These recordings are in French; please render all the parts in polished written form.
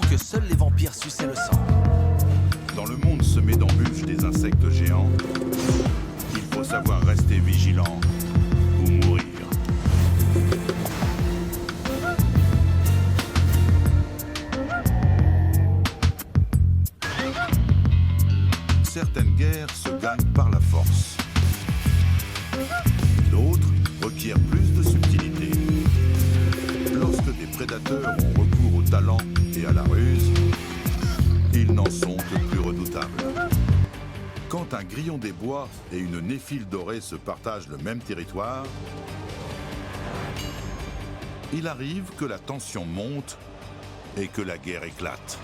Que seuls les vampires suçaient le sang. Dans le monde semé d'embûches des insectes géants, il faut savoir rester vigilant ou mourir. Certaines guerres se gagnent par la force. D'autres requièrent plus de subtilité. Lorsque des prédateurs ont recours au talent et à la ruse, ils n'en sont que plus redoutables. Quand un grillon des bois et une néphile dorée se partagent le même territoire, il arrive que la tension monte et que la guerre éclate.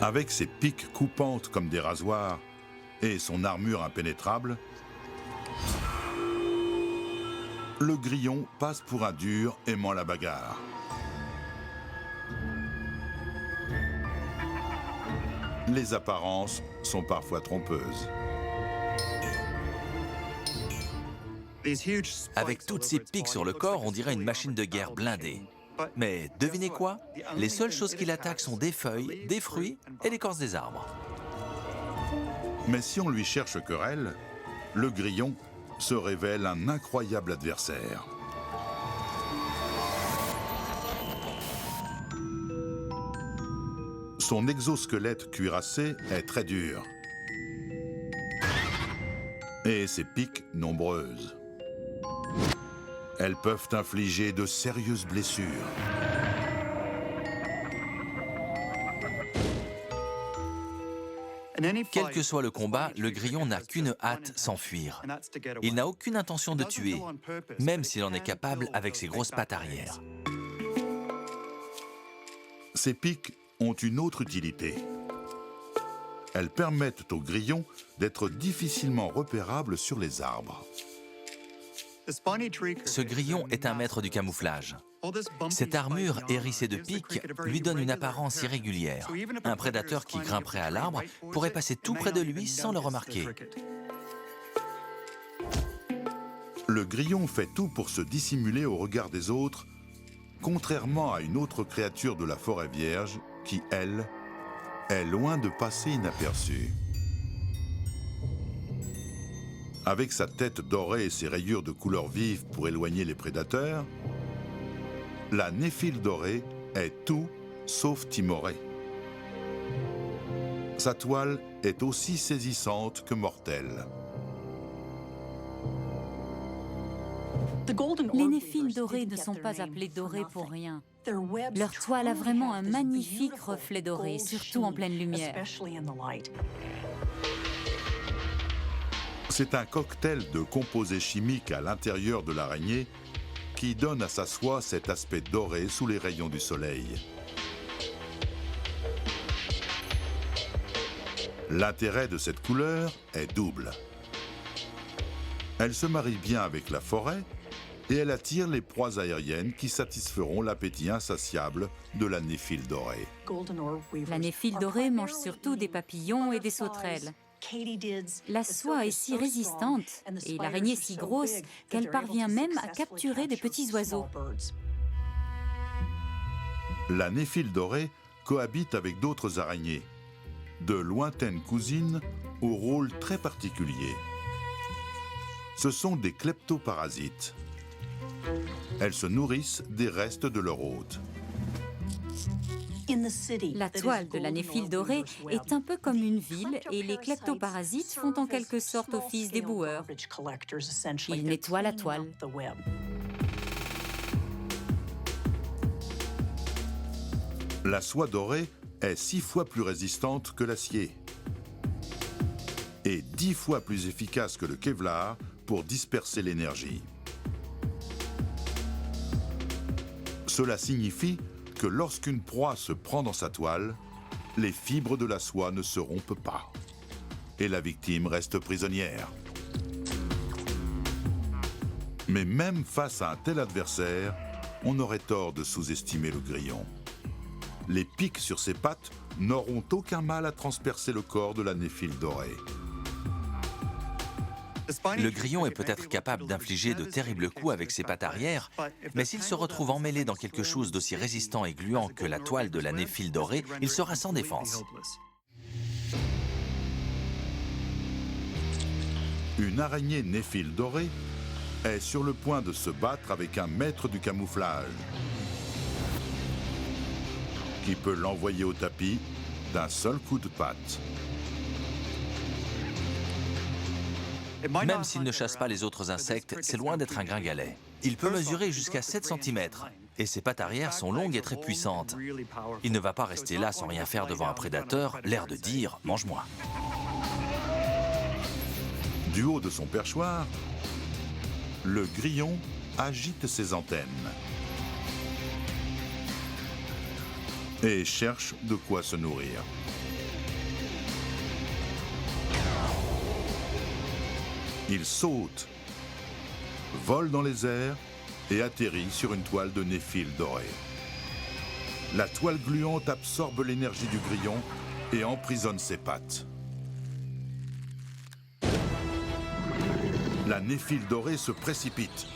Avec ses piques coupantes comme des rasoirs et son armure impénétrable, le grillon passe pour un dur aimant la bagarre. Les apparences sont parfois trompeuses. Avec toutes ces piques sur le corps, on dirait une machine de guerre blindée. Mais devinez quoi? Les seules choses qu'il attaque sont des feuilles, des fruits et l'écorce des arbres. Mais si on lui cherche querelle, le grillon se révèle un incroyable adversaire. Son exosquelette cuirassé est très dur. Et ses piques nombreuses. Elles peuvent infliger de sérieuses blessures. Quel que soit le combat, le grillon n'a qu'une hâte, s'enfuir. Il n'a aucune intention de tuer, même s'il en est capable avec ses grosses pattes arrière. Ces piques ont une autre utilité. Elles permettent au grillon d'être difficilement repérable sur les arbres. Ce grillon est un maître du camouflage. Cette armure hérissée de piques lui donne une apparence irrégulière. Un prédateur qui grimperait à l'arbre pourrait passer tout près de lui sans le remarquer. Le grillon fait tout pour se dissimuler au regard des autres, contrairement à une autre créature de la forêt vierge qui, elle, est loin de passer inaperçue. Avec sa tête dorée et ses rayures de couleur vive pour éloigner les prédateurs, la néphile dorée est tout sauf timorée. Sa toile est aussi saisissante que mortelle. Les néphiles dorés ne sont pas appelés dorés pour rien. Leur toile a vraiment un magnifique reflet doré, surtout en pleine lumière. C'est un cocktail de composés chimiques à l'intérieur de l'araignée qui donne à sa soie cet aspect doré sous les rayons du soleil. L'intérêt de cette couleur est double. Elle se marie bien avec la forêt et elle attire les proies aériennes qui satisferont l'appétit insatiable de la néphile dorée. La néphile dorée mange surtout des papillons et des sauterelles. La soie est si résistante et l'araignée si grosse qu'elle parvient même à capturer des petits oiseaux. La néphile dorée cohabite avec d'autres araignées, de lointaines cousines au rôle très particulier. Ce sont des kleptoparasites. Elles se nourrissent des restes de leur hôte. La toile de la néphile dorée est un peu comme une ville et les kleptoparasites font en quelque sorte office d'éboueurs. Ils nettoient la toile. La soie dorée est 6 fois plus résistante que l'acier et 10 fois plus efficace que le Kevlar pour disperser l'énergie. Cela signifie que lorsqu'une proie se prend dans sa toile, les fibres de la soie ne se rompent pas et la victime reste prisonnière. Mais même face à un tel adversaire, on aurait tort de sous-estimer le grillon. les pics sur ses pattes n'auront aucun mal à transpercer le corps de la néphile dorée. Le grillon est peut-être capable d'infliger de terribles coups avec ses pattes arrière, mais s'il se retrouve emmêlé dans quelque chose d'aussi résistant et gluant que la toile de la néphile dorée, il sera sans défense. Une araignée néphile dorée est sur le point de se battre avec un maître du camouflage qui peut l'envoyer au tapis d'un seul coup de patte. Même s'il ne chasse pas les autres insectes, c'est loin d'être un gringalet. Il peut mesurer jusqu'à 7 cm et ses pattes arrière sont longues et très puissantes. Il ne va pas rester là sans rien faire devant un prédateur, l'air de dire « mange-moi ». Du haut de son perchoir, le grillon agite ses antennes et cherche de quoi se nourrir. Il saute, vole dans les airs et atterrit sur une toile de néphile dorée. La toile gluante absorbe l'énergie du grillon et emprisonne ses pattes. La néphile dorée se précipite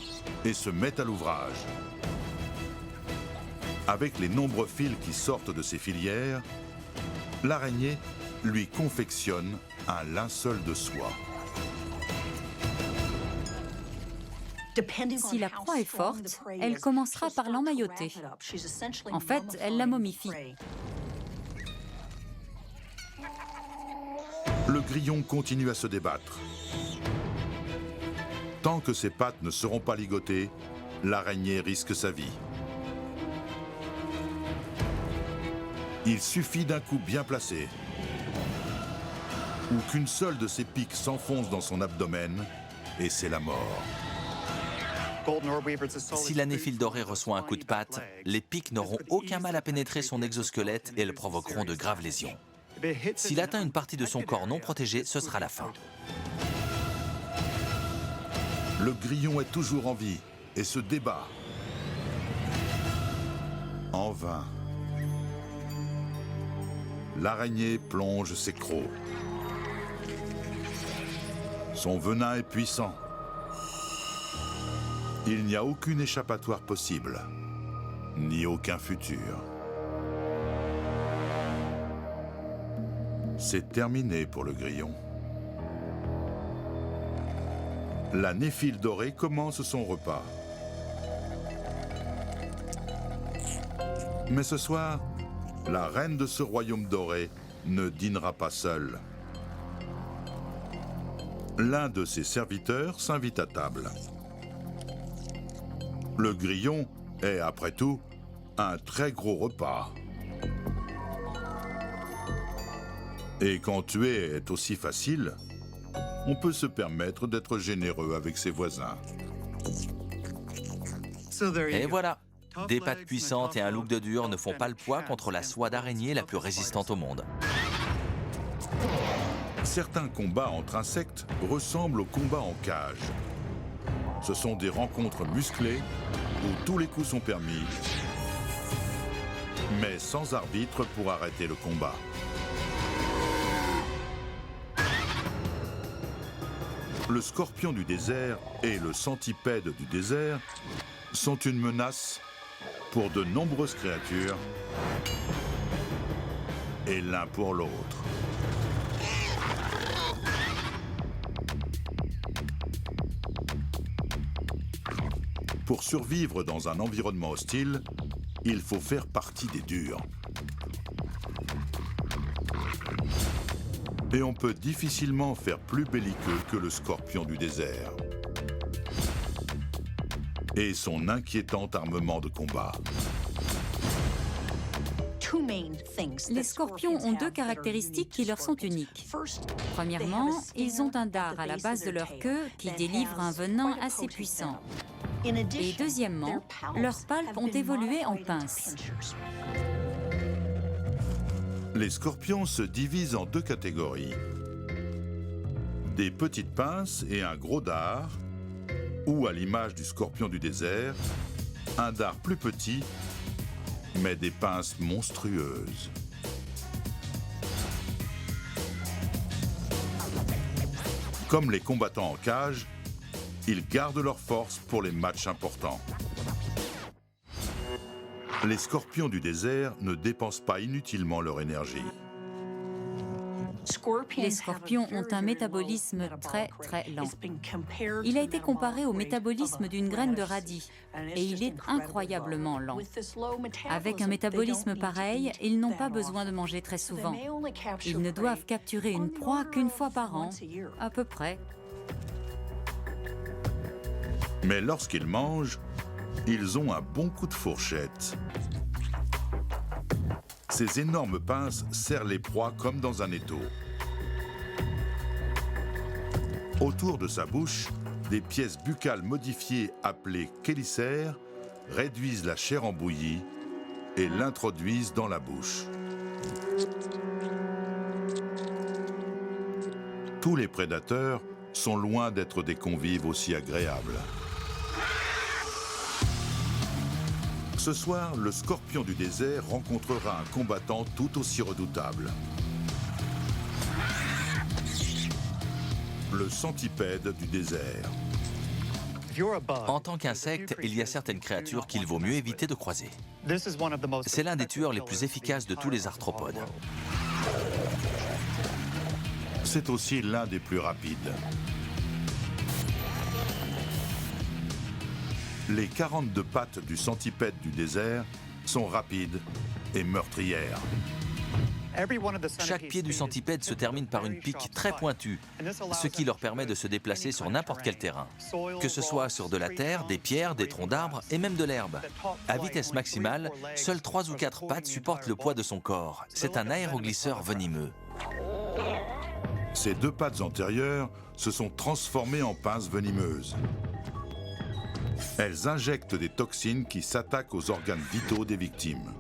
et se met à l'ouvrage. Avec les nombreux fils qui sortent de ses filières, l'araignée lui confectionne un linceul de soie. Si la proie est forte, elle commencera par l'emmailloter. En fait, elle la momifie. Le grillon continue à se débattre. Tant que ses pattes ne seront pas ligotées, l'araignée risque sa vie. Il suffit d'un coup bien placé, ou qu'une seule de ses piques s'enfonce dans son abdomen, et c'est la mort. Si la néphile dorée reçoit un coup de patte, les pics n'auront aucun mal à pénétrer son exosquelette et elles provoqueront de graves lésions. S'il atteint une partie de son corps non protégée, ce sera la fin. Le grillon est toujours en vie et se débat. En vain. L'araignée plonge ses crocs. Son venin est puissant. Il n'y a aucune échappatoire possible, ni aucun futur. C'est terminé pour le grillon. La néphile dorée commence son repas. Mais ce soir, la reine de ce royaume doré ne dînera pas seule. L'un de ses serviteurs s'invite à table. Le grillon est, après tout, un très gros repas. Et quand tuer est aussi facile, on peut se permettre d'être généreux avec ses voisins. Et voilà, des pattes puissantes et un look de dur ne font pas le poids contre la soie d'araignée la plus résistante au monde. Certains combats entre insectes ressemblent aux combats en cage. Ce sont des rencontres musclées où tous les coups sont permis, mais sans arbitre pour arrêter le combat. Le scorpion du désert et le centipède du désert sont une menace pour de nombreuses créatures et l'un pour l'autre. Pour survivre dans un environnement hostile, il faut faire partie des durs. Et on peut difficilement faire plus belliqueux que le scorpion du désert et son inquiétant armement de combat. Les scorpions ont deux caractéristiques qui leur sont uniques. Premièrement, ils ont un dard à la base de leur queue qui délivre un venin assez puissant. Et deuxièmement, leurs palpes ont évolué en pinces. Les scorpions se divisent en deux catégories. Des petites pinces et un gros dard, ou à l'image du scorpion du désert, un dard plus petit mais des pinces monstrueuses. Comme les combattants en cage, ils gardent leur force pour les matchs importants. Les scorpions du désert ne dépensent pas inutilement leur énergie. Les scorpions ont un métabolisme très lent. Il a été comparé au métabolisme d'une graine de radis et il est incroyablement lent. Avec un métabolisme pareil, ils n'ont pas besoin de manger très souvent. Ils ne doivent capturer une proie qu'une fois par an, à peu près. Mais lorsqu'ils mangent, ils ont un bon coup de fourchette. Ces énormes pinces serrent les proies comme dans un étau. Autour de sa bouche, des pièces buccales modifiées appelées chélicères réduisent la chair en bouillie et l'introduisent dans la bouche. Tous les prédateurs sont loin d'être des convives aussi agréables. Ce soir, le scorpion du désert rencontrera un combattant tout aussi redoutable. Le centipède du désert. En tant qu'insecte, il y a certaines créatures qu'il vaut mieux éviter de croiser. C'est l'un des tueurs les plus efficaces de tous les arthropodes. C'est aussi l'un des plus rapides. Les 42 pattes du centipède du désert sont rapides et meurtrières. Chaque pied du centipède se termine par une pique très pointue, ce qui leur permet de se déplacer sur n'importe quel terrain, que ce soit sur de la terre, des pierres, des troncs d'arbres et même de l'herbe. À vitesse maximale, seules 3 ou 4 pattes supportent le poids de son corps. C'est un aéroglisseur venimeux. Ces 2 pattes antérieures se sont transformées en pinces venimeuses. Elles injectent des toxines qui s'attaquent aux organes vitaux des victimes.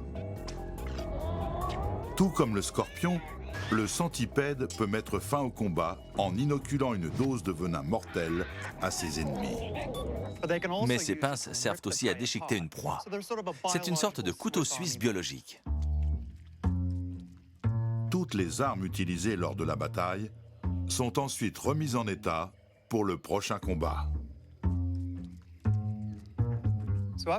Tout comme le scorpion, le centipède peut mettre fin au combat en inoculant une dose de venin mortel à ses ennemis. Mais ces pinces servent aussi à déchiqueter une proie. C'est une sorte de couteau suisse biologique. Toutes les armes utilisées lors de la bataille sont ensuite remises en état pour le prochain combat.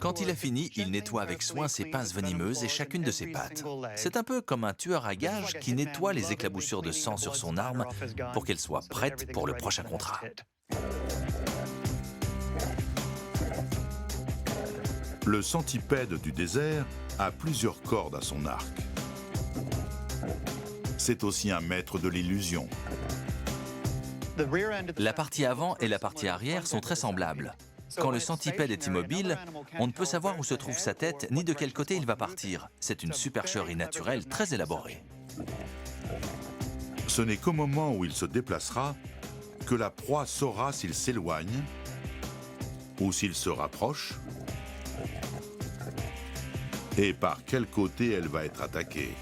Quand il a fini, il nettoie avec soin ses pinces venimeuses et chacune de ses pattes. C'est un peu comme un tueur à gages qui nettoie les éclaboussures de sang sur son arme pour qu'elle soit prête pour le prochain contrat. Le centipède du désert a plusieurs cordes à son arc. C'est aussi un maître de l'illusion. La partie avant et la partie arrière sont très semblables. Quand le centipède est immobile, on ne peut savoir où se trouve sa tête ni de quel côté il va partir. C'est une supercherie naturelle très élaborée. Ce n'est qu'au moment où il se déplacera que la proie saura s'il s'éloigne ou s'il se rapproche et par quel côté elle va être attaquée.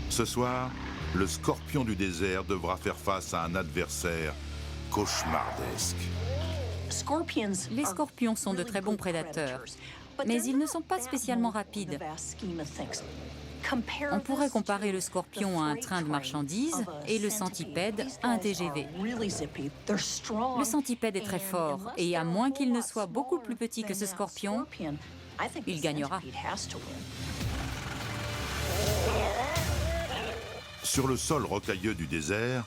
Ce soir, le scorpion du désert devra faire face à un adversaire cauchemardesque. Les scorpions sont de très bons prédateurs, mais ils ne sont pas spécialement rapides. On pourrait comparer le scorpion à un train de marchandises et le centipède à un TGV. Le centipède est très fort et à moins qu'il ne soit beaucoup plus petit que ce scorpion, il gagnera. Sur le sol rocailleux du désert,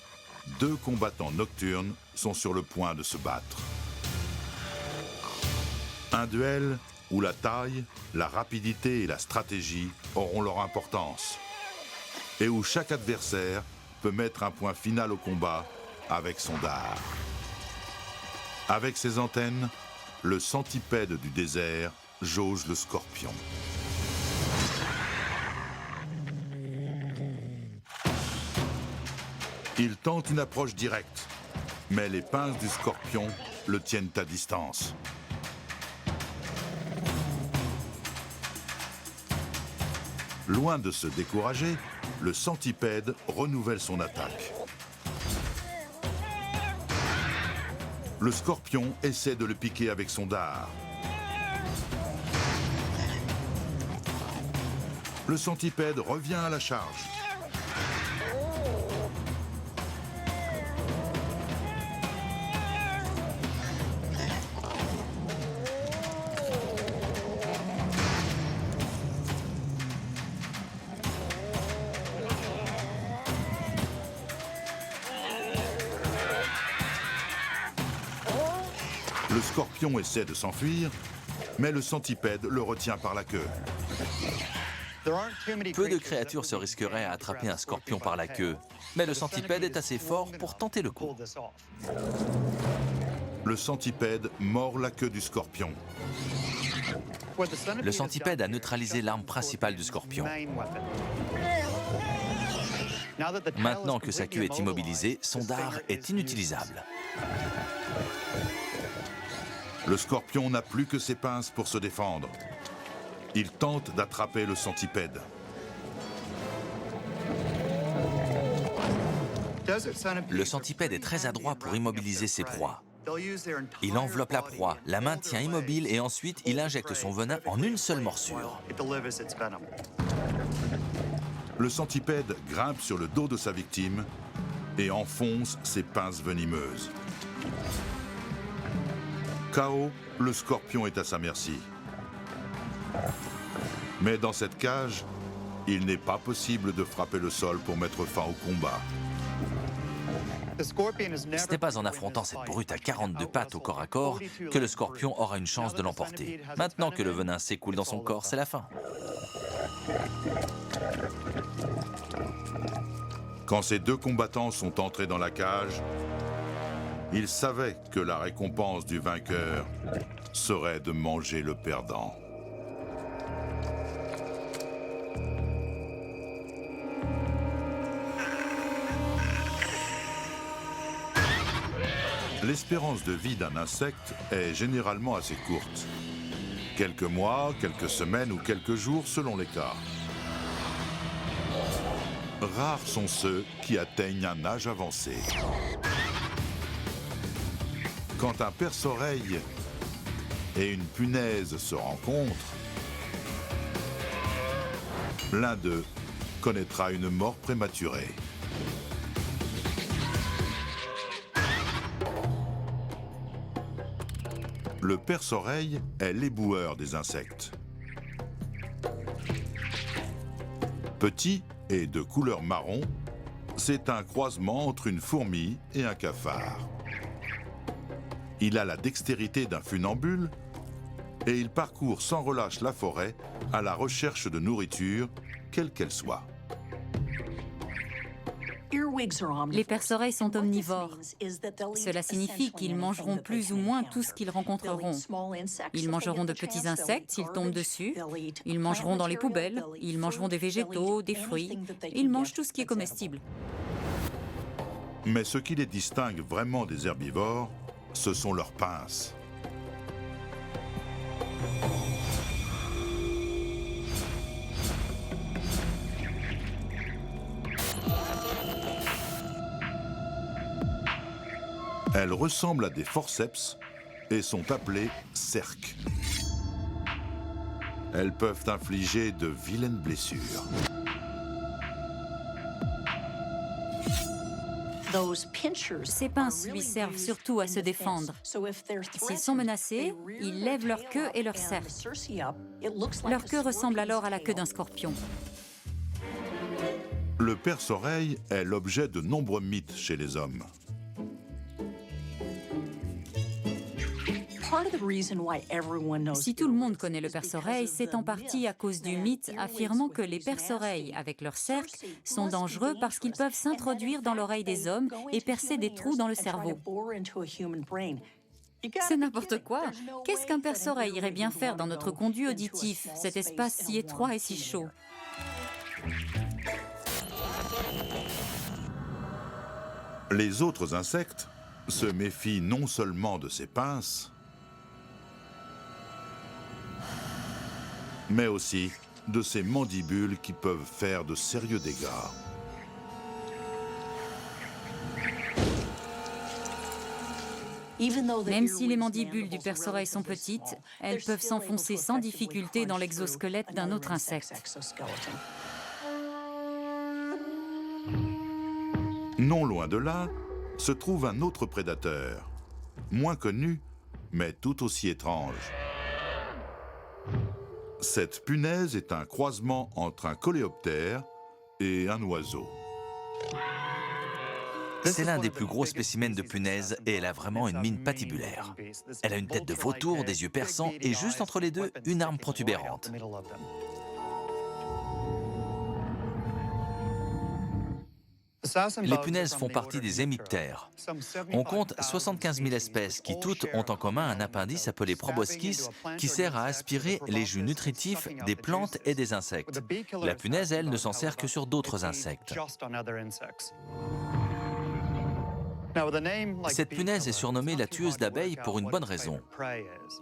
2 combattants nocturnes sont sur le point de se battre. Un duel où la taille, la rapidité et la stratégie auront leur importance. Et où chaque adversaire peut mettre un point final au combat avec son dard. Avec ses antennes, le centipède du désert jauge le scorpion. Il tente une approche directe, mais les pinces du scorpion le tiennent à distance. Loin de se décourager, le centipède renouvelle son attaque. Le scorpion essaie de le piquer avec son dard. Le centipède revient à la charge. Le scorpion essaie de s'enfuir, mais le centipède le retient par la queue. Peu de créatures se risqueraient à attraper un scorpion par la queue, mais le centipède est assez fort pour tenter le coup. Le centipède mord la queue du scorpion. Le centipède a neutralisé l'arme principale du scorpion. Maintenant que sa queue est immobilisée, son dard est inutilisable. Le scorpion n'a plus que ses pinces pour se défendre. Il tente d'attraper le centipède. Le centipède est très adroit pour immobiliser ses proies. Il enveloppe la proie, la maintient immobile et ensuite il injecte son venin en une seule morsure. Le centipède grimpe sur le dos de sa victime et enfonce ses pinces venimeuses. KO, le scorpion est à sa merci. Mais dans cette cage, il n'est pas possible de frapper le sol pour mettre fin au combat. Ce n'est pas en affrontant cette brute à 42 pattes au corps à corps que le scorpion aura une chance de l'emporter. Maintenant que le venin s'écoule dans son corps, c'est la fin. Quand ces deux combattants sont entrés dans la cage, ils savaient que la récompense du vainqueur serait de manger le perdant. L'espérance de vie d'un insecte est généralement assez courte. Quelques mois, quelques semaines ou quelques jours selon les cas. Rares sont ceux qui atteignent un âge avancé. Quand un perce-oreille et une punaise se rencontrent, l'un d'eux connaîtra une mort prématurée. Le perce-oreille est l'éboueur des insectes. Petit et de couleur marron, c'est un croisement entre une fourmi et un cafard. Il a la dextérité d'un funambule et il parcourt sans relâche la forêt à la recherche de nourriture, quelle qu'elle soit. Les perce-oreilles sont omnivores. Cela signifie qu'ils mangeront plus ou moins tout ce qu'ils rencontreront. Ils mangeront de petits insectes s'ils tombent dessus. Ils mangeront dans les poubelles. Ils mangeront des végétaux, des fruits. Ils mangent tout ce qui est comestible. Mais ce qui les distingue vraiment des herbivores, ce sont leurs pinces. Elles ressemblent à des forceps et sont appelées cerques. Elles peuvent infliger de vilaines blessures. Ces pinces lui servent surtout à se défendre. S'ils sont menacés, ils lèvent leur queue et leur serrent. Leur queue ressemble alors à la queue d'un scorpion. Le perce-oreille est l'objet de nombreux mythes chez les hommes. Si tout le monde connaît le perce-oreille, c'est en partie à cause du mythe affirmant que les perce-oreilles, avec leurs cercles, sont dangereux parce qu'ils peuvent s'introduire dans l'oreille des hommes et percer des trous dans le cerveau. C'est n'importe quoi. Qu'est-ce qu'un perce-oreille irait bien faire dans notre conduit auditif, cet espace si étroit et si chaud? Les autres insectes se méfient non seulement de ces pinces, mais aussi de ces mandibules qui peuvent faire de sérieux dégâts. Même si les mandibules du perce-oreille sont petites, elles peuvent s'enfoncer sans difficulté dans l'exosquelette d'un autre insecte. Non loin de là, se trouve un autre prédateur, moins connu, mais tout aussi étrange. Cette punaise est un croisement entre un coléoptère et un oiseau. C'est l'un des plus gros spécimens de punaise et elle a vraiment une mine patibulaire. Elle a une tête de vautour, des yeux perçants et juste entre les deux, une arme protubérante. Les punaises font partie des hémiptères. On compte 75 000 espèces qui toutes ont en commun un appendice appelé proboscis qui sert à aspirer les jus nutritifs des plantes et des insectes. La punaise, elle, ne s'en sert que sur d'autres insectes. Cette punaise est surnommée la tueuse d'abeilles pour une bonne raison.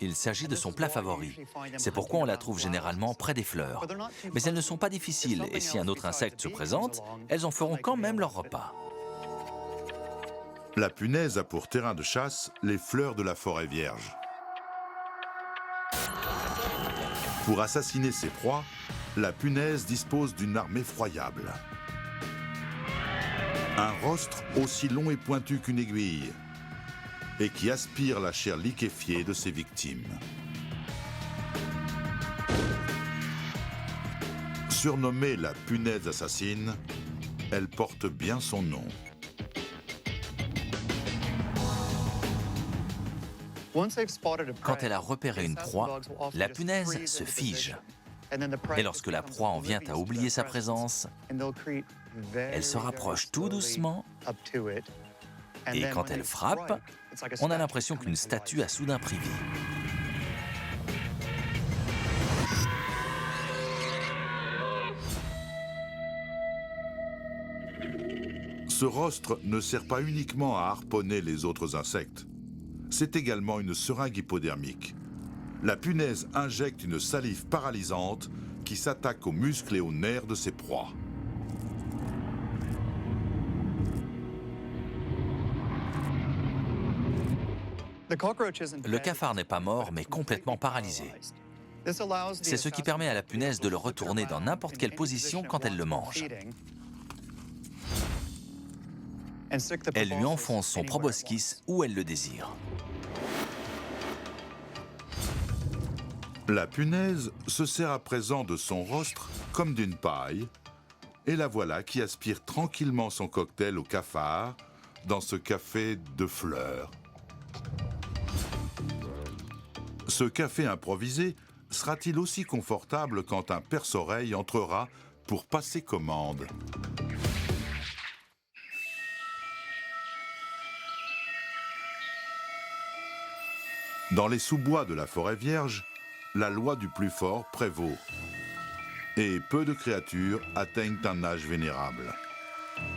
Il s'agit de son plat favori. C'est pourquoi on la trouve généralement près des fleurs. Mais elles ne sont pas difficiles et si un autre insecte se présente, elles en feront quand même leur repas. La punaise a pour terrain de chasse les fleurs de la forêt vierge. Pour assassiner ses proies, la punaise dispose d'une arme effroyable. Un rostre aussi long et pointu qu'une aiguille et qui aspire la chair liquéfiée de ses victimes. Surnommée la punaise assassine, elle porte bien son nom. Quand elle a repéré une proie, la punaise se fige. Et lorsque la proie en vient à oublier sa présence, elle se rapproche tout doucement et quand elle frappe, on a l'impression qu'une statue a soudain pris vie. Ce rostre ne sert pas uniquement à harponner les autres insectes. C'est également une seringue hypodermique. La punaise injecte une salive paralysante qui s'attaque aux muscles et aux nerfs de ses proies. Le cafard n'est pas mort, mais complètement paralysé. C'est ce qui permet à la punaise de le retourner dans n'importe quelle position quand elle le mange. Elle lui enfonce son proboscis où elle le désire. La punaise se sert à présent de son rostre comme d'une paille, et la voilà qui aspire tranquillement son cocktail au cafard dans ce café de fleurs. Ce café improvisé sera-t-il aussi confortable quand un perce-oreille entrera pour passer commande? Dans les sous-bois de la forêt vierge, la loi du plus fort prévaut. Et peu de créatures atteignent un âge vénérable.